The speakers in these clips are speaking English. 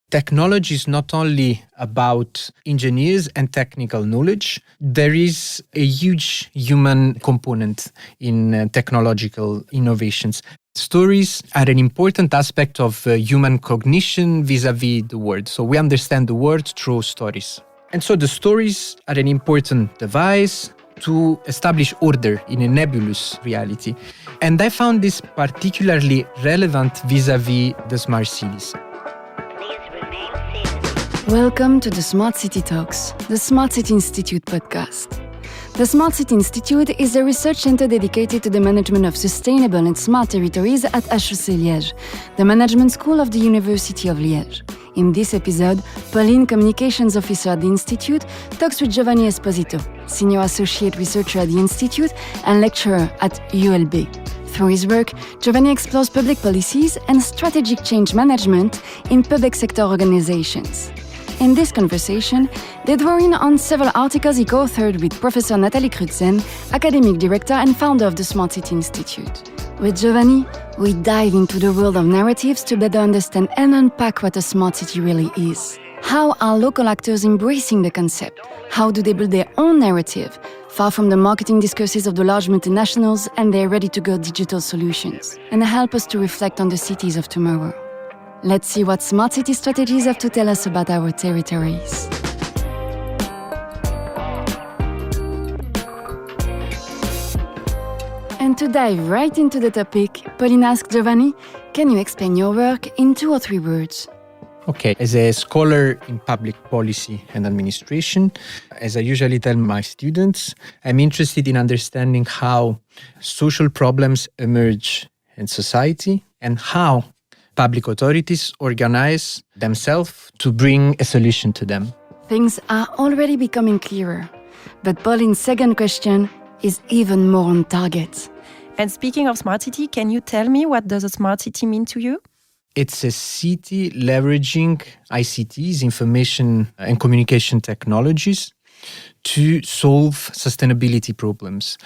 Technology is not only about engineers and technical knowledge. There is a huge human component in technological innovations. Stories are an important aspect of human cognition vis-à-vis the world. So we understand the world through stories. And so the stories are an important device to establish order in a nebulous reality. And I found this particularly relevant vis-à-vis the smart cities. Welcome to the Smart City Talks, the Smart City Institute podcast. The Smart City Institute is a research center dedicated to the management of sustainable and smart territories at HEC Liège, the management school of the University of Liège. In this episode, Pauline, communications officer at the Institute, talks with Giovanni Esposito, senior associate researcher at the Institute and lecturer at ULB. Through his work, Giovanni explores public policies and strategic change management in public sector organizations. In this conversation, they draw in on several articles he co-authored with Professor Nathalie Crutzen, academic director and founder of the Smart City Institute. With Giovanni, we dive into the world of narratives to better understand and unpack what a smart city really is. How are local actors embracing the concept? How do they build their own narrative, far from the marketing discourses of the large multinationals and their ready-to-go digital solutions, and help us to reflect on the cities of tomorrow? Let's see what smart city strategies have to tell us about our territories. And to dive right into the topic, Pauline asked Giovanni, can you explain your work in 2 or 3 words? Okay, as a scholar in public policy and administration, as I usually tell my students, I'm interested in understanding how social problems emerge in society and how public authorities organize themselves to bring a solution to them. Things are already becoming clearer, but Pauline's second question is even more on target. And speaking of smart city, can you tell me what does a smart city mean to you? It's a city leveraging ICTs, information and communication technologies, to solve sustainability problems,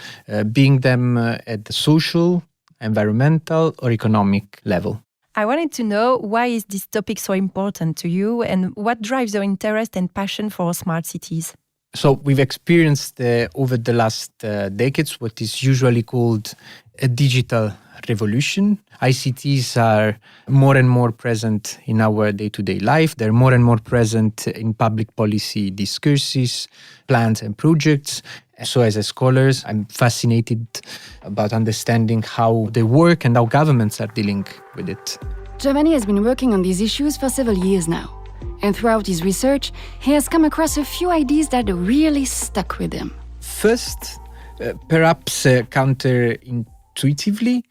being them at the social, environmental or economic level. I wanted to know, why is this topic so important to you and what drives your interest and passion for smart cities? So we've experienced over the last decades what is usually called a digital revolution. ICTs are more and more present in our day-to-day life. They're more and more present in public policy discourses, plans and projects. So as a scholar, I'm fascinated about understanding how they work and how governments are dealing with it. Giovanni has been working on these issues for several years now. And throughout his research, he has come across a few ideas that really stuck with him. First, perhaps counterintuitively,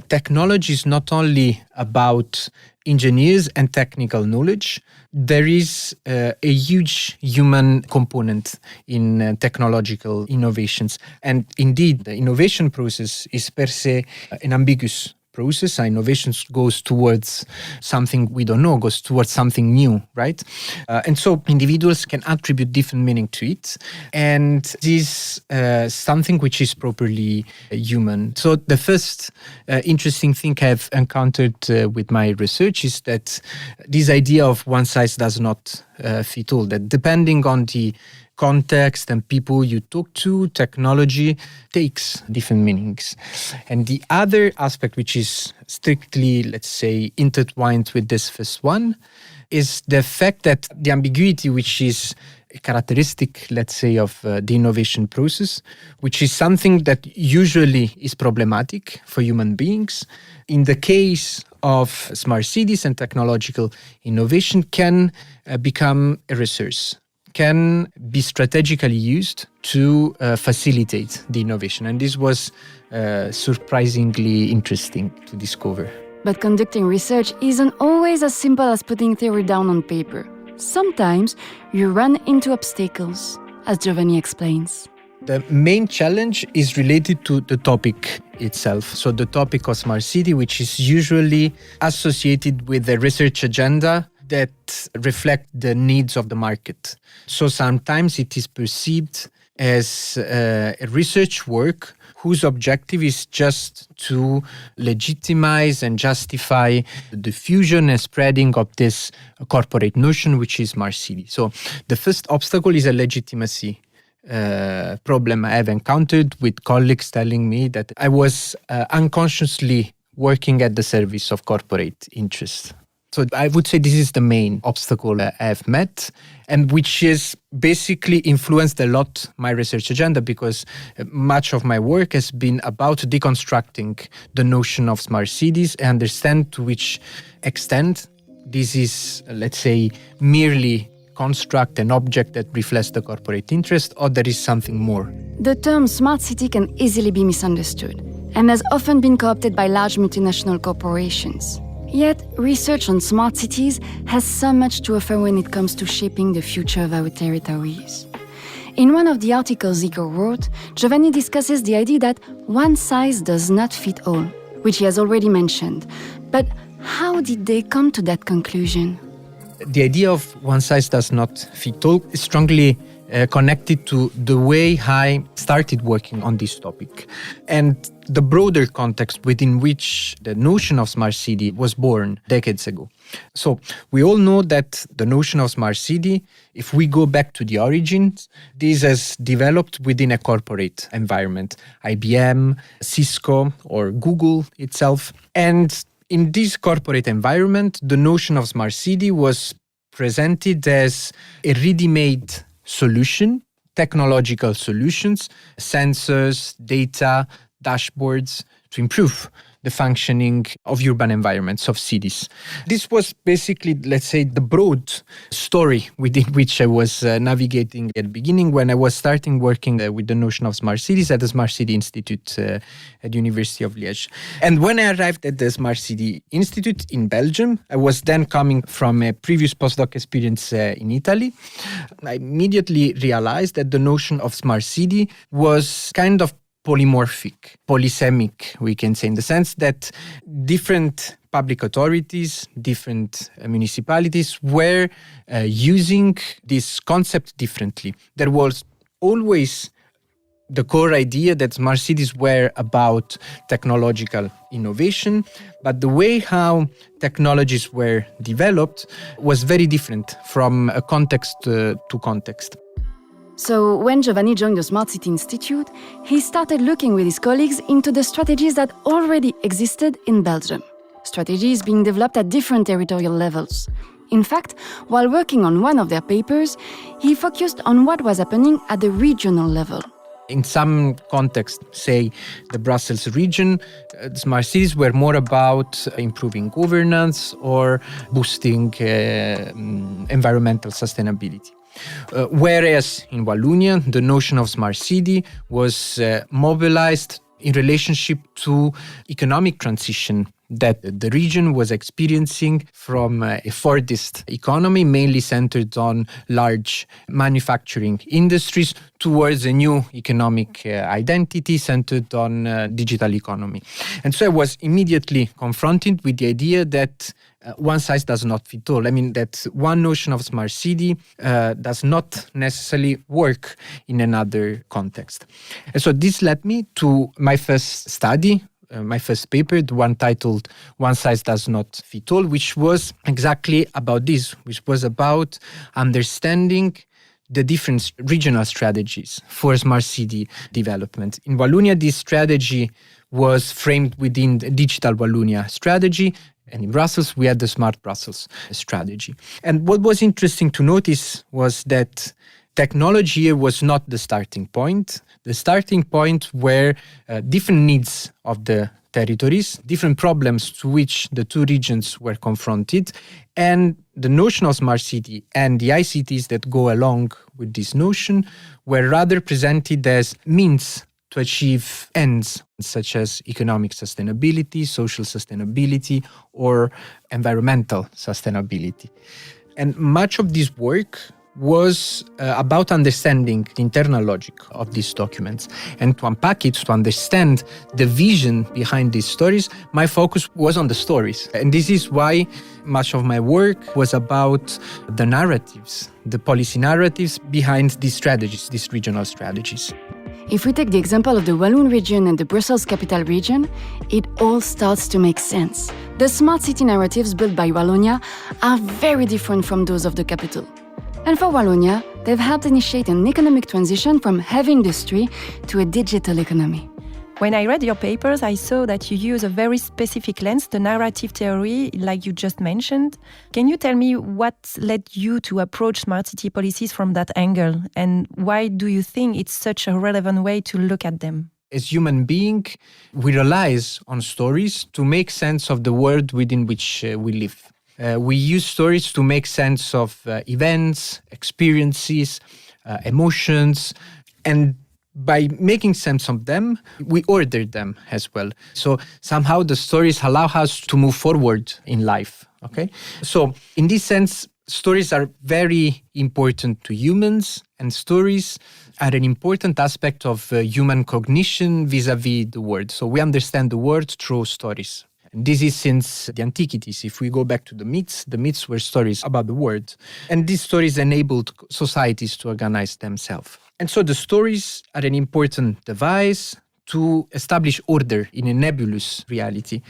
technology is not only about engineers and technical knowledge. There is a huge human component in technological innovations. And indeed, the innovation process is per se an ambiguous process. Innovation goes towards something we don't know, goes towards something new, right? And so individuals can attribute different meaning to it. And this is something which is properly human. So the first interesting thing I've encountered with my research is that this idea of one size does not fit all, that depending on the context and people you talk to, technology takes different meanings. And the other aspect, which is strictly, let's say, intertwined with this first one, is the fact that the ambiguity, which is a characteristic, let's say, of the innovation process, which is something that usually is problematic for human beings, in the case of smart cities and technological innovation, can become a resource, can be strategically used to facilitate the innovation. And this was surprisingly interesting to discover. But conducting research isn't always as simple as putting theory down on paper. Sometimes you run into obstacles, as Giovanni explains. The main challenge is related to the topic itself. So the topic of smart city, which is usually associated with the research agenda that reflect the needs of the market. So sometimes it is perceived as a research work whose objective is just to legitimize and justify the diffusion and spreading of this corporate notion, which is smart city. So the first obstacle is a legitimacy problem I have encountered with colleagues telling me that I was unconsciously working at the service of corporate interests. So I would say this is the main obstacle I have met, and which is basically influenced a lot my research agenda, because much of my work has been about deconstructing the notion of smart cities and understand to which extent this is, let's say, merely construct an object that reflects the corporate interest, or there is something more. The term smart city can easily be misunderstood and has often been co-opted by large multinational corporations. Yet, research on smart cities has so much to offer when it comes to shaping the future of our territories. In one of the articles Zico wrote, Giovanni discusses the idea that one size does not fit all, which he has already mentioned. But how did they come to that conclusion? The idea of one size does not fit all is strongly connected to the way I started working on this topic and the broader context within which the notion of smart city was born decades ago. So we all know that the notion of smart city, if we go back to the origins, this has developed within a corporate environment, IBM, Cisco, or Google itself. And in this corporate environment, the notion of smart city was presented as a ready-made solution, technological solutions, sensors, data, dashboards to improve the functioning of urban environments, of cities. This was basically, let's say, the broad story within which I was navigating at the beginning when I was starting working with the notion of smart cities at the Smart City Institute at the University of Liège. And when I arrived at the Smart City Institute in Belgium, I was then coming from a previous postdoc experience in Italy. I immediately realized that the notion of smart city was kind of polymorphic, polysemic, we can say, in the sense that different public authorities, different municipalities were using this concept differently. There was always the core idea that smart cities were about technological innovation, but the way how technologies were developed was very different from a context to context. So when Giovanni joined the Smart City Institute, he started looking with his colleagues into the strategies that already existed in Belgium. Strategies being developed at different territorial levels. In fact, while working on one of their papers, he focused on what was happening at the regional level. In some context, say the Brussels region, smart cities were more about improving governance or boosting environmental sustainability. Whereas in Wallonia, the notion of smart city was mobilized in relationship to economic transition that the region was experiencing from a Fordist economy, mainly centered on large manufacturing industries, towards a new economic identity centered on digital economy. And so I was immediately confronted with the idea that one size does not fit all. I mean, that one notion of smart city does not necessarily work in another context. And so this led me to my first study, my first paper, the one titled One Size Does Not Fit All, which was exactly about this, which was about understanding the different regional strategies for smart city development. In Wallonia, this strategy was framed within the Digital Wallonia strategy, and in Brussels, we had the Smart Brussels strategy. And what was interesting to notice was that technology here was not the starting point. The starting point were different needs of the territories, different problems to which the two regions were confronted, and the notion of smart city and the ICTs that go along with this notion were rather presented as means to achieve ends such as economic sustainability, social sustainability, or environmental sustainability. And much of this work was about understanding the internal logic of these documents. And to unpack it, to understand the vision behind these stories, my focus was on the stories. And this is why much of my work was about the narratives, the policy narratives behind these strategies, these regional strategies. If we take the example of the Walloon region and the Brussels capital region, it all starts to make sense. The smart city narratives built by Wallonia are very different from those of the capital. And for Wallonia, they've helped initiate an economic transition from heavy industry to a digital economy. When I read your papers, I saw that you use a very specific lens, the narrative theory, like you just mentioned. Can you tell me what led you to approach smart city policies from that angle? And why do you think it's such a relevant way to look at them? As human beings, we rely on stories to make sense of the world within which we live. We use stories to make sense of events, experiences, emotions, and by making sense of them, we order them as well. So somehow the stories allow us to move forward in life. Okay. So in this sense, stories are very important to humans, and stories are an important aspect of human cognition vis-a-vis the world. So we understand the world through stories. And this is since the antiquities. If we go back to the myths were stories about the world. And these stories enabled societies to organize themselves. And so the stories are an important device to establish order in a nebulous reality.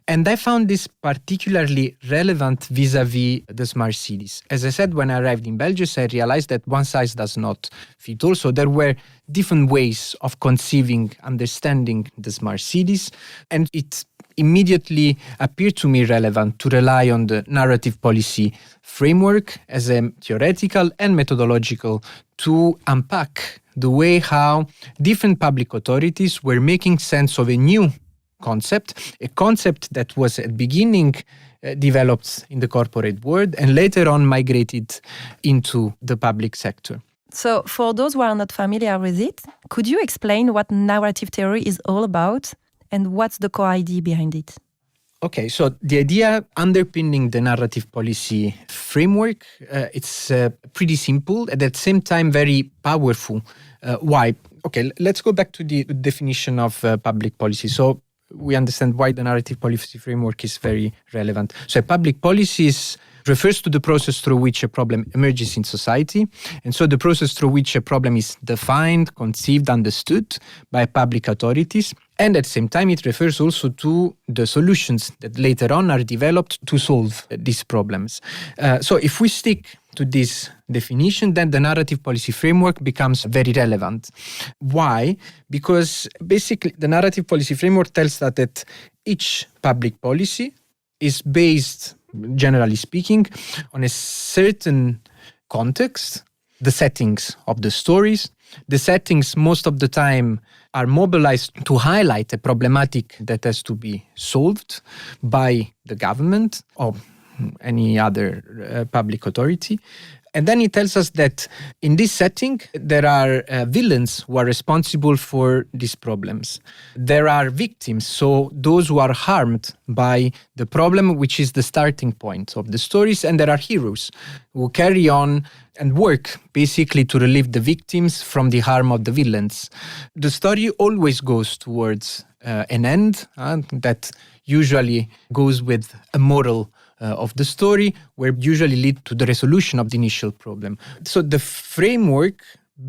And I found this particularly relevant vis-a-vis the smart cities. As I said, when I arrived in Belgium, I realized that one size does not fit all. So there were different ways of conceiving, understanding the smart cities. And it immediately appeared to me relevant to rely on the narrative policy framework as a theoretical and methodological to unpack the way how different public authorities were making sense of a new concept, a concept that was at the beginning developed in the corporate world and later on migrated into the public sector. So for those who are not familiar with it, could you explain what narrative theory is all about and what's the core idea behind it? Okay, so the idea underpinning the narrative policy framework, it's pretty simple, at the same time very powerful. Why? Okay, let's go back to the definition of public policy. So we understand why the narrative policy framework is very relevant. So public policies refers to the process through which a problem emerges in society. And so the process through which a problem is defined, conceived, understood by public authorities. And at the same time, it refers also to the solutions that later on are developed to solve these problems. So if we stick to this definition, then the narrative policy framework becomes very relevant. Why? Because basically the narrative policy framework tells that each public policy is based, generally speaking, on a certain context, the settings of the stories. The settings most of the time are mobilized to highlight a problematic that has to be solved by the government or any other public authority. And then it tells us that in this setting, there are villains who are responsible for these problems. There are victims, so those who are harmed by the problem, which is the starting point of the stories. And there are heroes who carry on and work basically to relieve the victims from the harm of the villains. The story always goes towards an end that usually goes with a moral of the story, where usually lead to the resolution of the initial problem. So the framework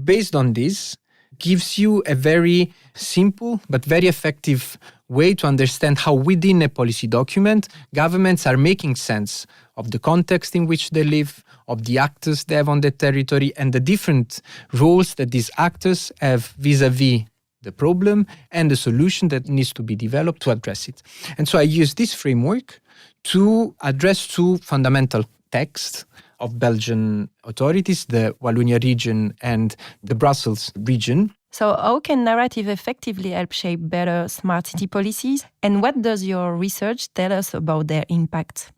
based on this gives you a very simple but very effective way to understand how within a policy document, governments are making sense of the context in which they live, of the actors they have on the territory, and the different roles that these actors have vis-a-vis the problem and the solution that needs to be developed to address it. And so I use this framework to address two fundamental texts of Belgian authorities, the Wallonia region and the Brussels region. So how can narrative effectively help shape better smart city policies? And what does your research tell us about their impact?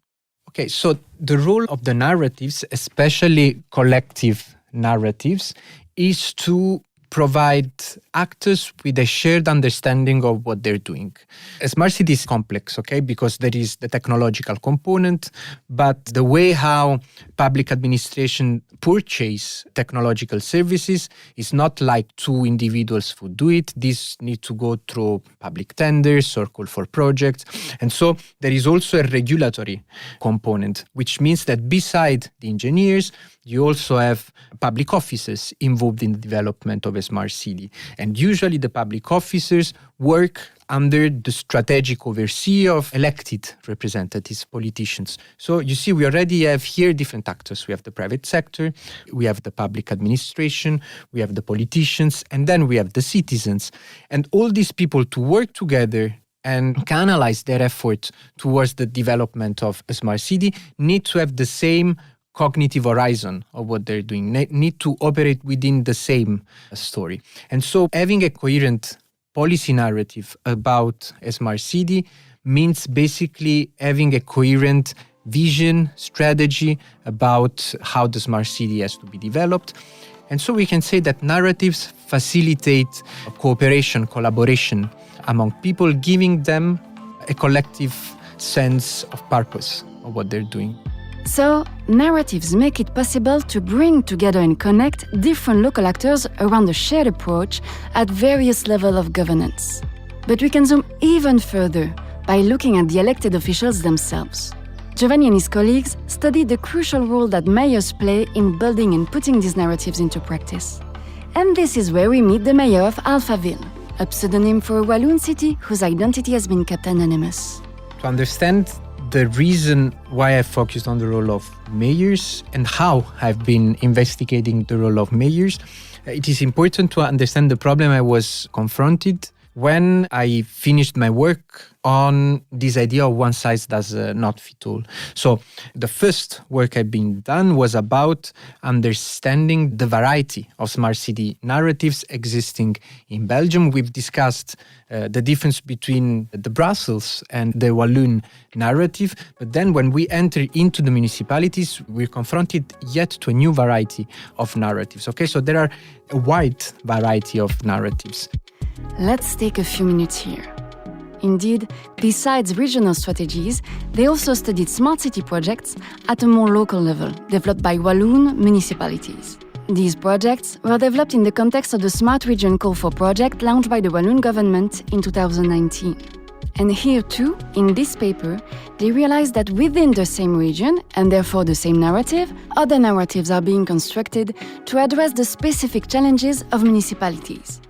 Okay, so the role of the narratives, especially collective narratives, is to provide actors with a shared understanding of what they're doing. A smart city is complex, okay, because there is the technological component, but the way how public administration purchase technological services. It's not like two individuals who do it. These need to go through public tenders or call for projects. And so there is also a regulatory component, which means that beside the engineers, you also have public officers involved in the development of a smart city. And usually the public officers work under the strategic oversee of elected representatives, politicians. So you see, we already have here different actors. We have the private sector, we have the public administration, we have the politicians, and then we have the citizens. And all these people to work together and canalize their effort towards the development of a smart city need to have the same cognitive horizon of what they're doing, need to operate within the same story. And so having a coherent policy narrative about a smart city means basically having a coherent vision, strategy about how the smart city has to be developed. And so we can say that narratives facilitate cooperation, collaboration among people, giving them a collective sense of purpose of what they're doing. So, narratives make it possible to bring together and connect different local actors around a shared approach at various levels of governance. But we can zoom even further by looking at the elected officials themselves. Giovanni and his colleagues studied the crucial role that mayors play in building and putting these narratives into practice. And this is where we meet the mayor of Alphaville, a pseudonym for a Walloon city whose identity has been kept anonymous. To understand the reason why I focused on the role of mayors and how I've been investigating the role of mayors, it is important to understand the problem I was confronted when I finished my work on this idea of one size does not fit all. So the first work I've been done was about understanding the variety of smart city narratives existing in Belgium. We've discussed the difference between the Brussels and the Walloon narrative. But then when we enter into the municipalities, we're confronted yet to a new variety of narratives. Okay, so there are a wide variety of narratives. Let's take a few minutes here. Indeed, besides regional strategies, they also studied smart city projects at a more local level, developed by Walloon municipalities. These projects were developed in the context of the Smart Region Call for project launched by the Walloon government in 2019. And here too, in this paper, they realized that within the same region, and therefore the same narrative, other narratives are being constructed to address the specific challenges of municipalities.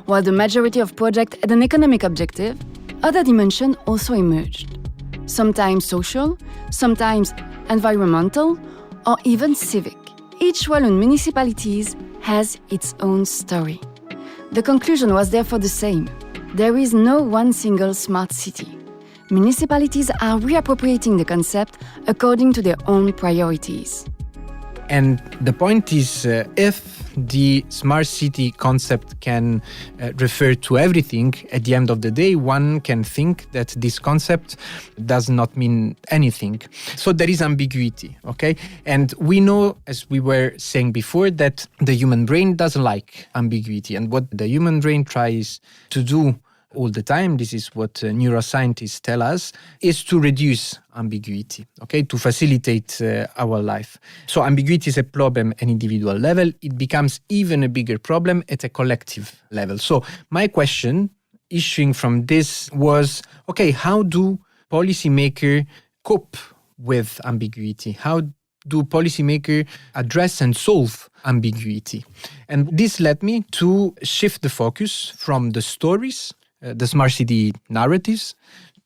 While the majority of projects had an economic objective, other dimensions also emerged. Sometimes social, sometimes environmental, or even civic. Each Walloon municipality has its own story. The conclusion was therefore the same. There is no one single smart city. Municipalities are reappropriating the concept according to their own priorities. And the point is, if the smart city concept can refer to everything, at the end of the day, one can think that this concept does not mean anything. So there is ambiguity, okay? And we know, as we were saying before, that the human brain doesn't like ambiguity. And what the human brain tries to do all the time, this is what neuroscientists tell us, is to reduce ambiguity, okay, to facilitate our life. So ambiguity is a problem at an individual level. It becomes even a bigger problem at a collective level. So my question issuing from this was, okay, how do policymakers cope with ambiguity? How do policymakers address and solve ambiguity? And this led me to shift the focus from the stories, the smart city narratives,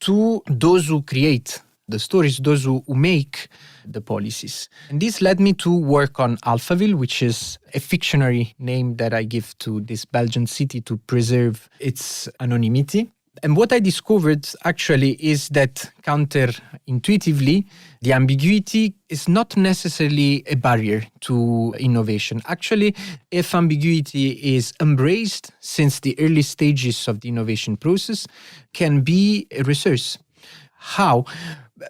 to those who create the stories, those who make the policies. And this led me to work on Alphaville, which is a fictionary name that I give to this Belgian city to preserve its anonymity. And what I discovered actually is that counterintuitively, the ambiguity is not necessarily a barrier to innovation. Actually, if ambiguity is embraced since the early stages of the innovation process, can be a resource. How?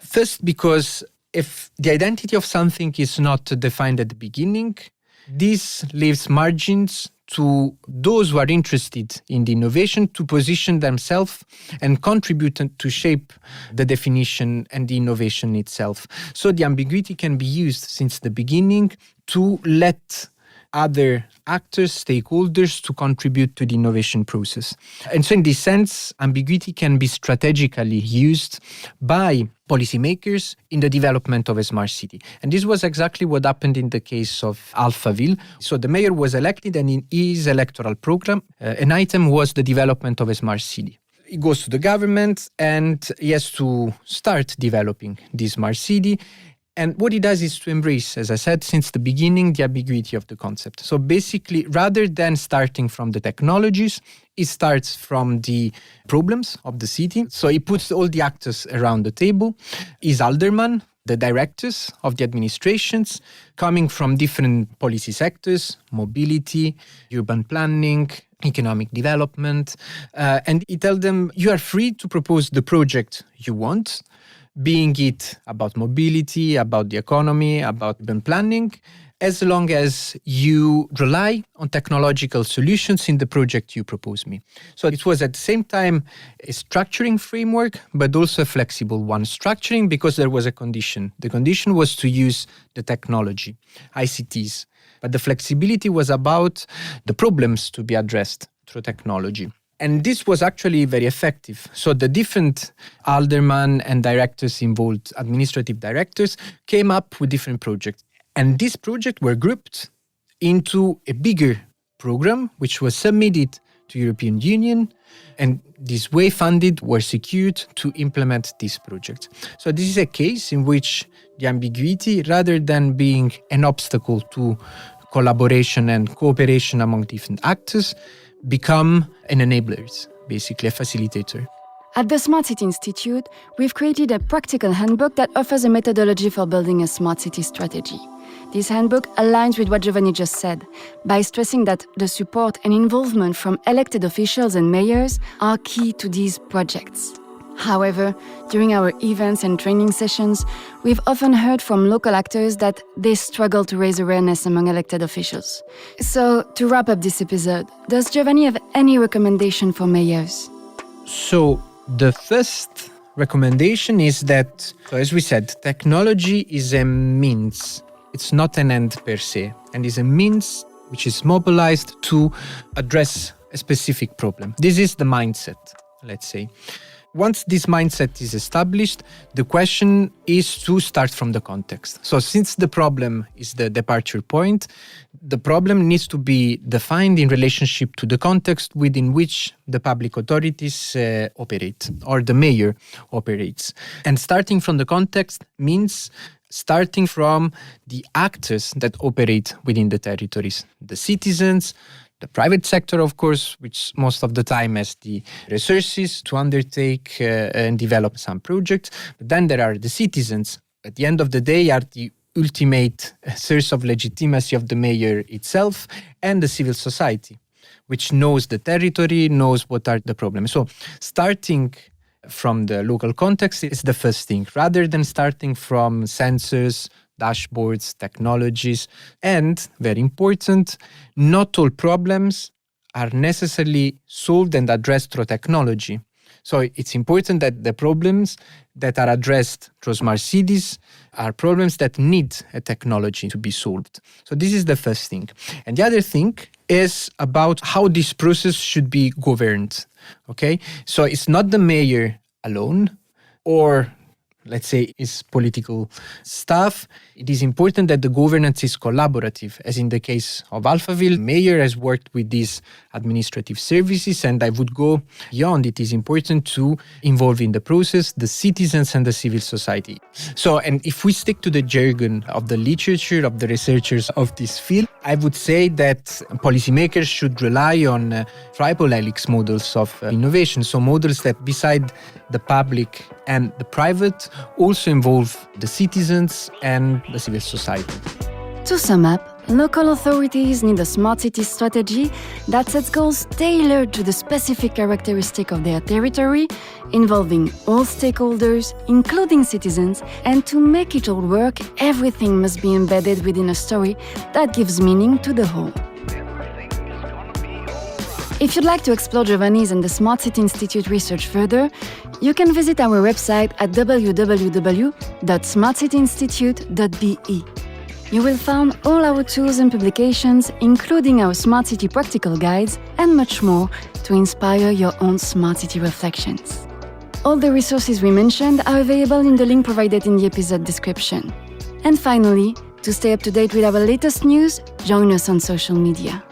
First, because if the identity of something is not defined at the beginning, This leaves margins to those who are interested in the innovation to position themselves and contribute to shape the definition and the innovation itself. So the ambiguity can be used since the beginning to let other actors, stakeholders, to contribute to the innovation process. And so in this sense, ambiguity can be strategically used by policymakers in the development of a smart city. And this was exactly what happened in the case of Alphaville. So the mayor was elected, and in his electoral program, an item was the development of a smart city. He goes to the government and he has to start developing this smart city. And what he does is to embrace, as I said, since the beginning, the ambiguity of the concept. So basically, rather than starting from the technologies, he starts from the problems of the city. So he puts all the actors around the table. His alderman, the directors of the administrations, coming from different policy sectors, mobility, urban planning, economic development. And he tells them, you are free to propose the project you want, being it about mobility, about the economy, about urban planning, as long as you rely on technological solutions in the project you propose me. So it was at the same time a structuring framework, but also a flexible one. Structuring because there was a condition. The condition was to use the technology, ICTs. But the flexibility was about the problems to be addressed through technology. And this was actually very effective. So the different aldermen and directors involved, administrative directors, came up with different projects. And these projects were grouped into a bigger program, which was submitted to European Union. And this way funded were secured to implement this project. So this is a case in which the ambiguity, rather than being an obstacle to collaboration and cooperation among different actors, become an enabler, basically a facilitator. At the Smart City Institute, we've created a practical handbook that offers a methodology for building a smart city strategy. This handbook aligns with what Giovanni just said, by stressing that the support and involvement from elected officials and mayors are key to these projects. However, during our events and training sessions, we've often heard from local actors that they struggle to raise awareness among elected officials. So, to wrap up this episode, does Giovanni have any recommendation for mayors? So, the first recommendation is that, as we said, technology is a means. It's not an end per se, and is a means which is mobilized to address a specific problem. This is the mindset, let's say. Once this mindset is established, the question is to start from the context. So since the problem is the departure point, the problem needs to be defined in relationship to the context within which the public authorities operate, or the mayor operates. And starting from the context means starting from the actors that operate within the territories, the citizens, the private sector, of course, which most of the time has the resources to undertake and develop some projects. But then there are the citizens. At the end of the day, are the ultimate source of legitimacy of the mayor itself, and the civil society, which knows the territory, knows what are the problems. So starting from the local context is the first thing, rather than starting from sensors, dashboards, technologies. And, very important, not all problems are necessarily solved and addressed through technology. So it's important that the problems that are addressed through smart cities are problems that need a technology to be solved. So this is the first thing. And the other thing is about how this process should be governed. Okay? So it's not the mayor alone, or let's say his political staff. It is important that the governance is collaborative, as in the case of Alphaville. Mayor has worked with these administrative services, and I would go beyond. It is important to involve in the process the citizens and the civil society. So, and if we stick to the jargon of the literature, of the researchers of this field, I would say that policymakers should rely on triple helix models of innovation. So models that beside the public and the private also involve the citizens and the civil society. To sum up, Local authorities need a smart city strategy that sets goals tailored to the specific characteristic of their territory, involving all stakeholders, including citizens, and to make it all work, everything must be embedded within a story that gives meaning to the whole. If you'd like to explore Giovanni's and the Smart City Institute research further, you can visit our website at www.smartcityinstitute.be. You will find all our tools and publications, including our Smart City practical guides and much more to inspire your own Smart City reflections. All the resources we mentioned are available in the link provided in the episode description. And finally, to stay up to date with our latest news, join us on social media.